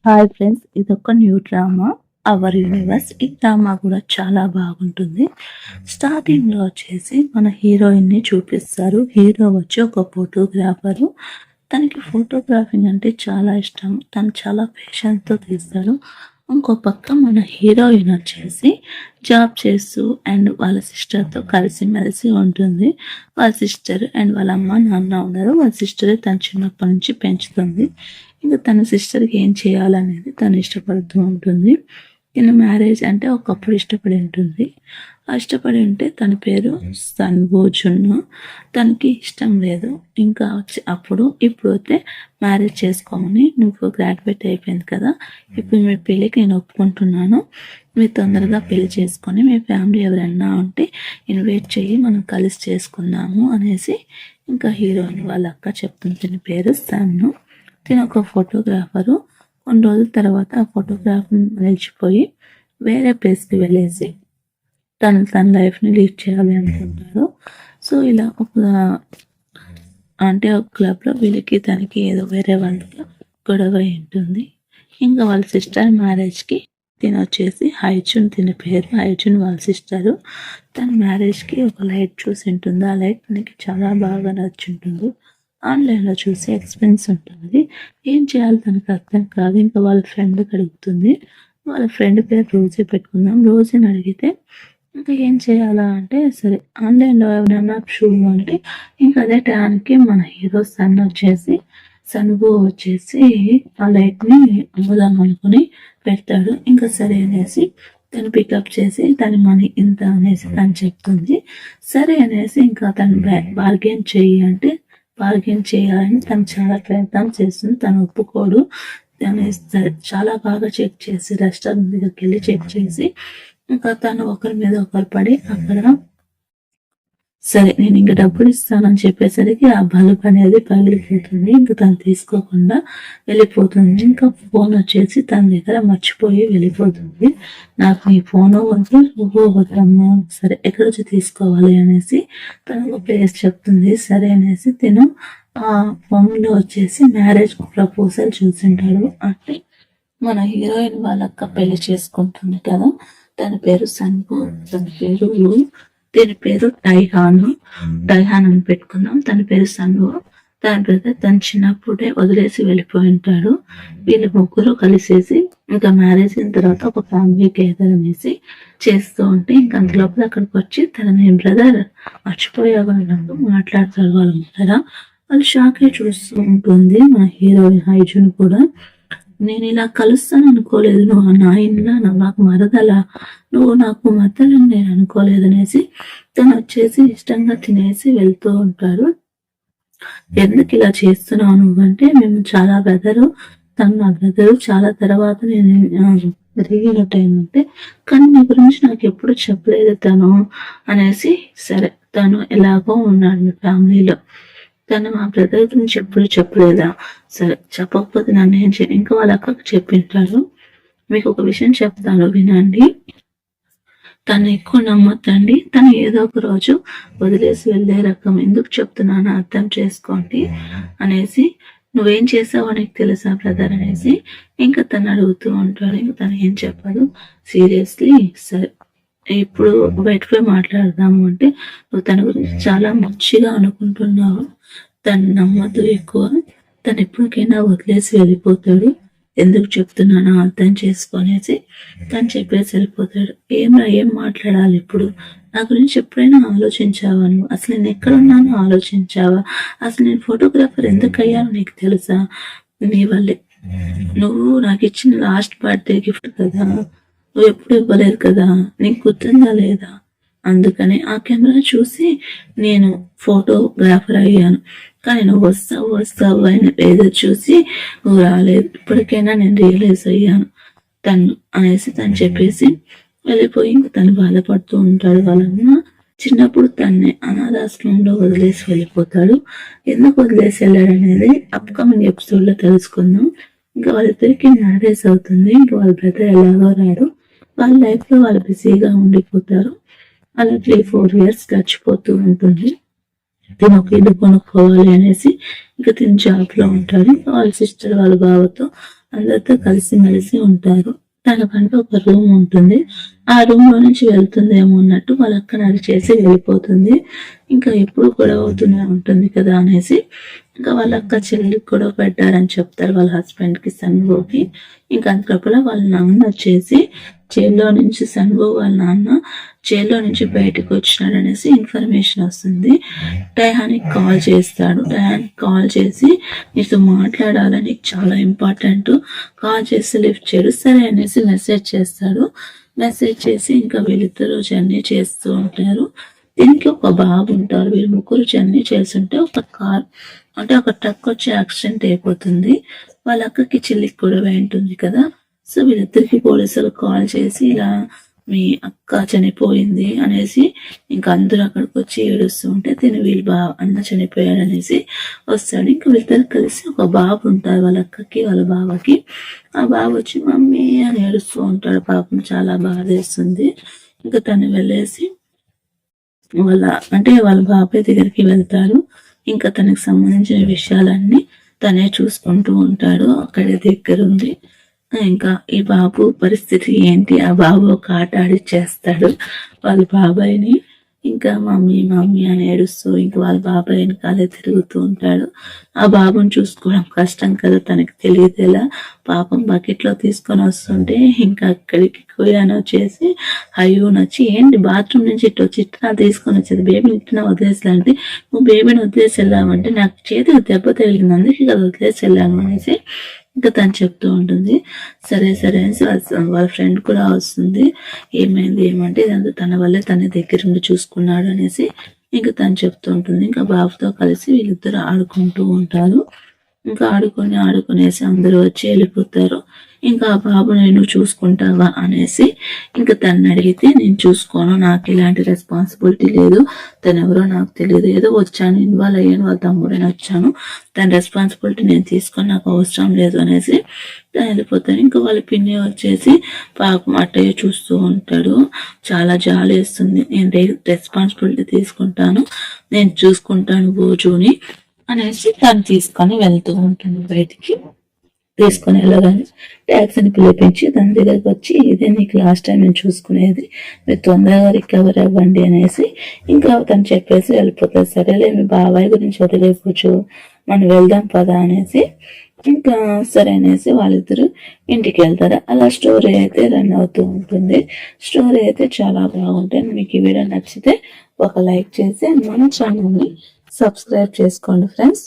Hi friends, ఇదొక new drama our universe. ఈ drama కూడా చాలా బాగుంటుంది. స్టార్టింగ్ లో వచ్చేసి మన హీరోయిన్ ని చూపిస్తారు. హీరో వచ్చి ఒక ఫోటోగ్రాఫరు. తనకి ఫోటోగ్రాఫింగ్ అంటే చాలా ఇష్టం. తను చాలా పేషెన్స్ తో తీస్తాడు. ఇంకో పక్క మన హీరోయిన్ వచ్చేసి జాబ్ చేస్తూ అండ్ వాళ్ళ సిస్టర్తో కలిసిమెలిసి ఉంటుంది. వాళ్ళ సిస్టర్ అండ్ వాళ్ళ అమ్మ నాన్న ఉన్నారు. వాళ్ళ సిస్టర్ తను చిన్నప్పటి నుంచి పెంచుతుంది. ఇంకా తన సిస్టర్కి ఏం చేయాలనేది తను ఇష్టపడుతూ ఉంటుంది. తన మ్యారేజ్ అంటే ఒకప్పుడు ఇష్టపడి ఉంటుంది. ఇష్టపడి ఉంటే తన పేరు సన్భోజున్ను. తనకి ఇష్టం లేదు. ఇంకా వచ్చి ఇప్పుడు అయితే మ్యారేజ్ చేసుకోమని, నువ్వు గ్రాడ్యుయేట్ అయిపోయింది కదా, ఇప్పుడు మీ పెళ్ళికి నేను ఒప్పుకుంటున్నాను, మీరు తొందరగా పెళ్లి చేసుకొని మీ ఫ్యామిలీ ఎవరైనా ఉంటే ఇన్వైట్ చెయ్యి, మనం కలిసి చేసుకుందాము అనేసి ఇంకా హీరోయిన్ వాళ్ళ అక్క చెప్తుంది. తన పేరు సన్ను. తిను ఒక ఫోటోగ్రాఫరు. కొన్ని రోజుల తర్వాత ఆ ఫోటోగ్రాఫర్ నిలిచిపోయి వేరే ప్లేస్కి వెళ్ళేసి తన లైఫ్ని లీడ్ చేయాలి అనుకుంటారు. సో ఇలా ఒక క్లబ్లో వీళ్ళకి తనకి ఏదో వేరే వాళ్ళతో గొడవ ఉంటుంది. ఇంకా వాళ్ళ సిస్టర్ మ్యారేజ్కి తిన వచ్చేసి హైజున్, తిన పేరు హైజున్ వాళ్ళ సిస్టరు. తన మ్యారేజ్కి ఒక లైట్ చూసి ఉంటుంది. ఆ లైట్ తనకి చాలా బాగా నచ్చుంటుంది. ఆన్లైన్లో చూసి ఎక్స్పెన్స్ ఉంటుంది. ఏం చేయాలి తనకు అర్థం కాదు. ఇంకా వాళ్ళ ఫ్రెండ్కి అడుగుతుంది. వాళ్ళ ఫ్రెండ్ పేరు రోజీ పెట్టుకుందాం. రోజీని అడిగితే ఇంకా ఏం చేయాలా అంటే, సరే ఆన్లైన్లో ఎవరైనా చూడు అంటే, ఇంకా అదే టైంకి మన హీరో సన్బు వచ్చేసి ఆ లైట్ని అమ్ముదాం అనుకుని పెడతాడు. ఇంకా సరే అనేసి తను పికప్ చేసి తన మనీ ఇంత అనేసి తను చెప్తుంది. సరే అనేసి ఇంకా తను బార్గెన్ చేయాలని తను చాలా ప్రయత్నం చేస్తుంది. తను ఒప్పుకోడు. తను చాలా బాగా చెక్ చేసి రెస్టారెంట్ దగ్గరికి వెళ్ళి చెక్ చేసి ఇంకా తను ఒకరి మీద ఒకరు పడి అక్కడ సరే నేను ఇంకా డబ్బులు ఇస్తానని చెప్పేసరికి ఆ బల్బ్ అనేది పగిలిపోతుంది. ఇంకా తను తీసుకోకుండా వెళ్ళిపోతుంది. ఇంకా ఫోన్ వచ్చేసి తన దగ్గర మర్చిపోయి వెళ్ళిపోతుంది. నాకు ఈ ఫోన్ వద్దమ్మా, సరే ఎక్కడ వచ్చి తీసుకోవాలి అనేసి తను ఒక ప్లేస్ చెప్తుంది. సరే అనేసి తిను ఆ ఫోన్లో వచ్చేసి మ్యారేజ్ ప్రపోజల్ చూసింటాడు. అంటే మన హీరోయిన్ వాళ్ళక్క పెళ్లి చేసుకుంటుంది కదా, తన పేరు సన్బు, దీని పేరు డైహాన్ అని పెట్టుకుందాం. తన పేరు సన్బు. తన బ్రదర్ తను చిన్నప్పుడే వదిలేసి వెళ్ళిపోయి ఉంటాడు. వీళ్ళు ముగ్గురు కలిసేసి ఇంకా మ్యారేజ్ అయిన తర్వాత ఒక ఫ్యామిలీ గేదర్ అనేసి చేస్తూ ఉంటే ఇంకా అందులోపల అక్కడికి వచ్చి నేను బ్రదర్ మర్చిపోయేవాళ్ళు మాట్లాడతారు వాళ్ళ ముందర. వాళ్ళు షాకే చూస్తూ ఉంటుంది. మన హీరోయిన్ హైజున్ కూడా, నేను ఇలా కలుస్తాను అనుకోలేదు, నువ్వు నా ఇంట్లో నాకు మరదలా, నువ్వు నాకు మరదలని నేను అనుకోలేదు అనేసి తను వచ్చేసి ఇష్టంగా తినేసి వెళ్తూ ఉంటాడు. ఎందుకు ఇలా చేస్తున్నావు నువ్వంటే, మేము చాలా బ్రదరు, తను నా బ్రదరు, చాలా తర్వాత నేను రియలైట్ అయిందంటే, కానీ నీ గురించి నాకు ఎప్పుడు చెప్పలేదు తను అనేసి. సరే తను ఎలాగో ఉన్నాడు మీ ఫ్యామిలీలో, తను మా బ్రదర్ గురించి ఎప్పుడు చెప్పలేదా, సరే చెప్పకపోతే నన్ను ఏం చేయాలి. ఇంకా వాళ్ళ అక్కకు చెప్పింటారు. మీకు ఒక విషయం చెప్తాను వినండి, తను ఎక్కువ నమ్మొద్దండి, తను ఏదో ఒక రోజు వదిలేసి వెళ్ళే రకం, ఎందుకు చెప్తున్నాను అర్థం చేసుకోండి అనేసి. నువ్వేం చేసావో నీకు తెలుసా బ్రదర్ అనేసి ఇంకా తను అడుగుతూ ఉంటాడు. ఇంకా తను ఏం చెప్పాడు. సీరియస్లీ సరే ఇప్పుడు బయటకు మాట్లాడదాము అంటే, నువ్వు తన గురించి చాలా మంచిగా అనుకుంటున్నావు, తను నమ్మద్దు ఎక్కువ, తను ఎప్పటికైనా వదిలేసి వెళ్ళిపోతాడు, ఎందుకు చెప్తున్నానో అర్థం చేసుకొనేసి తను చెప్పేసి వెళ్ళిపోతాడు. ఏం మాట్లాడాలి ఇప్పుడు, నా గురించి ఎప్పుడైనా ఆలోచించావా నువ్వు, అసలు నేను ఎక్కడున్నానో ఆలోచించావా, అసలు నేను ఫోటోగ్రాఫర్ ఎందుకు అయ్యానో నీకు తెలుసా, నీ వల్లే, నువ్వు నాకు ఇచ్చిన లాస్ట్ బర్త్డే గిఫ్ట్ కదా, నువ్వు ఎప్పుడు ఇవ్వలేదు కదా, నీకు గుర్తుందా లేదా, అందుకని ఆ కెమెరా చూసి నేను ఫోటోగ్రాఫర్ అయ్యాను, కానీ నువ్వు వస్తావు అని ఏదో చూసి నువ్వు రాలేదు, ఇప్పటికైనా నేను రియలైజ్ అయ్యాను తను అనేసి తను చెప్పేసి వెళ్ళిపోయి తను బాధపడుతూ ఉంటాడు. వాళ్ళన్న చిన్నప్పుడు తన్నే అనాథాశ్రమంలో వదిలేసి వెళ్ళిపోతాడు. ఎందుకు వదిలేసి వెళ్ళాడు అనేది అప్కమింగ్ ఎపిసోడ్లో తెలుసుకుందాం. ఇంకా వాళ్ళిద్దరికి మ్యారేజ్ అవుతుంది. ఇంకా వాళ్ళ బ్రదర్ ఎలాగో రాడు. వాళ్ళ లైఫ్లో వాళ్ళు బిజీగా ఉండిపోతారు. అలా 3-4 years గడిచిపోతూ ఉంటుంది. తిను ఒక ఇల్లు కొనుక్కోవాలి అనేసి ఇంకా తిని జాబ్లో ఉంటాడు. వాళ్ళ సిస్టర్ వాళ్ళ బావతో అందరితో కలిసిమెలిసి ఉంటారు. తనకంటూ ఒక రూమ్ ఉంటుంది. ఆ రూమ్ లో నుంచి వెళ్తుందేమో అన్నట్టు వాళ్ళ అక్క నడిచేసి వెళ్ళిపోతుంది. ఇంకా ఎప్పుడు గొడవ అవుతూనే ఉంటుంది కదా అనేసి ఇంకా వాళ్ళ అక్క చెల్లికి గొడవ పెట్టారని చెప్తారు వాళ్ళ హస్బెండ్ కి, సన్వోకి. ఇంకా అంతలోపల వాళ్ళ నాన్న వచ్చేసి జైల్లో నుంచి, సన్వో వాళ్ళ నాన్న జైల్లో నుంచి బయటకు వచ్చినాడు అనేసి ఇన్ఫర్మేషన్ వస్తుంది. డయానికి కాల్ చేస్తాడు. డయానికి కాల్ చేసి నీతో మాట్లాడాలని, చాలా ఇంపార్టెంట్, కాల్ చేసి లిఫ్ట్ చేయడు. సరే అనేసి మెసేజ్ చేస్తాడు. మెసేజ్ చేసి ఇంకా వీళ్ళిద్దరూ జర్నీ చేస్తూ ఉంటారు. దీనికి ఒక బాబు ఉంటారు. వీళ్ళు ముగ్గురు జర్నీ చేస్తుంటే ఒక కార్ అంటే ఒక ట్రక్ వచ్చి యాక్సిడెంట్ అయిపోతుంది. వాళ్ళ అక్కకి చెల్లికి గొడవ ఉంటుంది కదా. సో వీళ్ళిద్దరికి పోలీసులు కాల్ చేసి ఇలా మీ అక్క చనిపోయింది అనేసి ఇంకా అందరూ అక్కడికి వచ్చి ఏడుస్తూ ఉంటే వీళ్ళు అన్న చనిపోయాడు అనేసి వస్తాడు. ఇంకా వీళ్ళిద్దరు కలిసి ఒక బాబు ఉంటారు వాళ్ళ అక్కకి వాళ్ళ బావకి. ఆ బాబు వచ్చి మమ్మీ అని ఏడుస్తూ ఉంటాడు. పాపం చాలా బాధేస్తుంది. ఇంకా తను వెళ్ళేసి వాళ్ళ బాబాయ్ దగ్గరికి వెళ్తారు. ఇంకా తనకి సంబంధించిన విషయాలన్నీ తనే చూసుకుంటూ ఉంటాడు. అక్కడే దగ్గరుంది. ఇంకా ఈ బాబు పరిస్థితి ఏంటి, ఆ బాబు ఒక ఆట ఆడిచ్చేస్తాడు వాళ్ళ బాబాయ్ని. ఇంకా మమ్మీ మమ్మీ అని ఏడుస్తూ ఇంకా వాళ్ళ బాబాయ్ వెనకాలే తిరుగుతూ ఉంటాడు. ఆ బాబుని చూసుకోవడం కష్టం కదా, తనకి తెలియదు ఎలా. పాపం బకెట్లో తీసుకొని వస్తుంటే ఇంకా అక్కడికి కుయాను వచ్చేసి అయ్యో నచ్చి ఏంటి బాత్రూమ్ నుంచి ఇట్లా వచ్చి ఇట్లా తీసుకొని వచ్చేది, బేబీని ఇట్లా వదిలేసాలంటే నువ్వు బేబీని వదిలేసి వెళ్ళామంటే నాకు చేతికి దెబ్బ తగిలింది అందుకే కదా వదిలేసి వెళ్ళాను అనేసి ఇంకా తను చెప్తూ ఉంటుంది. సరే సరే అనేసి వాళ్ళ ఫ్రెండ్ కూడా వస్తుంది. ఏమైంది ఏమంటే ఇదంతా తన వల్లే తన దగ్గరుండి చూసుకున్నాడు అనేసి ఇంకా తను చెప్తూ ఉంటుంది. ఇంకా బాబుతో కలిసి వీళ్ళిద్దరు ఆడుకుంటూ ఉంటారు. ఇంకా ఆడుకునేసి అందరూ వచ్చి వెళ్ళిపోతారు. ఇంకా ఆ బాబు నేను చూసుకుంటావా అనేసి ఇంకా తను అడిగితే నేను చూసుకోను, నాకు ఇలాంటి రెస్పాన్సిబిలిటీ లేదు, తను ఎవరో నాకు తెలియదు, ఏదో వచ్చాను ఇన్వాల్వ్ అయ్యాను, వాళ్ళ తమ్ముడని వచ్చాను, తన రెస్పాన్సిబిలిటీ నేను తీసుకొని నాకు అవసరం లేదు అనేసి తను వెళ్ళిపోతాను. ఇంకా వాళ్ళ పిన్ని వచ్చేసి పాపం అట్టయ్య చూస్తూ ఉంటాడు. చాలా జాలి వేస్తుంది. నేను రెస్పాన్సిబిలిటీ తీసుకుంటాను, నేను చూసుకుంటాను బోజుని అనేసి తను తీసుకొని వెళ్తూ ఉంటుంది. బయటికి తీసుకొని వెళ్ళగానే ట్యాక్సీని పిలిపించి దాని దగ్గరకు వచ్చి ఇదే నీకు లాస్ట్ టైం నేను చూసుకునేది, మీరు తొందరగా రికవర్ అవ్వండి అనేసి ఇంకా తను చెప్పేసి వెళ్ళిపోతుంది. సరేలే మీ బాబాయ్ గురించి వదిలేకపోవచ్చు, మనం వెళ్దాం పదా అనేసి ఇంకా సరే అనేసి వాళ్ళిద్దరు ఇంటికి వెళ్తారు. అలా స్టోరీ అయితే రన్ అవుతూ ఉంటుంది. స్టోరీ అయితే చాలా బాగుంటుంది. మీకు ఈ వీడియో నచ్చితే ఒక లైక్ చేసి మన ఛానల్ని సబ్స్క్రైబ్ చేసుకోండి ఫ్రెండ్స్.